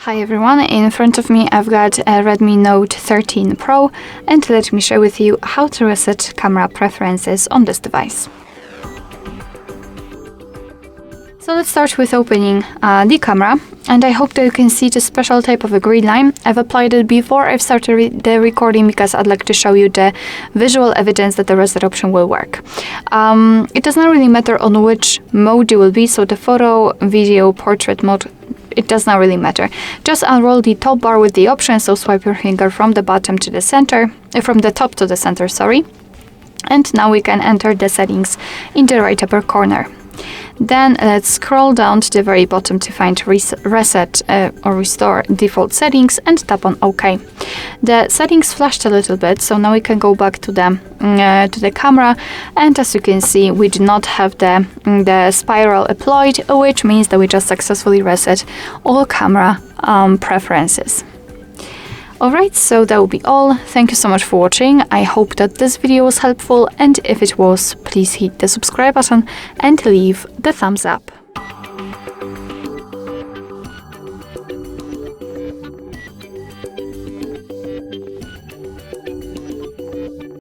Hi everyone, in front of me I've got a Redmi Note 13 Pro, and let me share with you how to reset camera preferences on this device. So let's start with opening the camera, and I hope that you can see the special type of a green line. I've applied it before I've started the recording because I'd like to show you the visual evidence that the reset option will work. It does not really matter on which mode you will be, so the photo, video, portrait mode, it does not really matter. Just unroll the top bar with the options, so swipe your finger from the bottom to the center, from the top to the center, sorry. And now we can enter the settings in the right upper corner. Then let's scroll down to the very bottom to find reset or restore default settings and tap on OK. The settings flashed a little bit, so now we can go back to the camera, and as you can see, we do not have the spiral applied, which means that we just successfully reset all camera preferences. Alright, so that will be all. Thank you so much for watching. I hope that this video was helpful, and if it was, please hit the subscribe button and leave the thumbs up.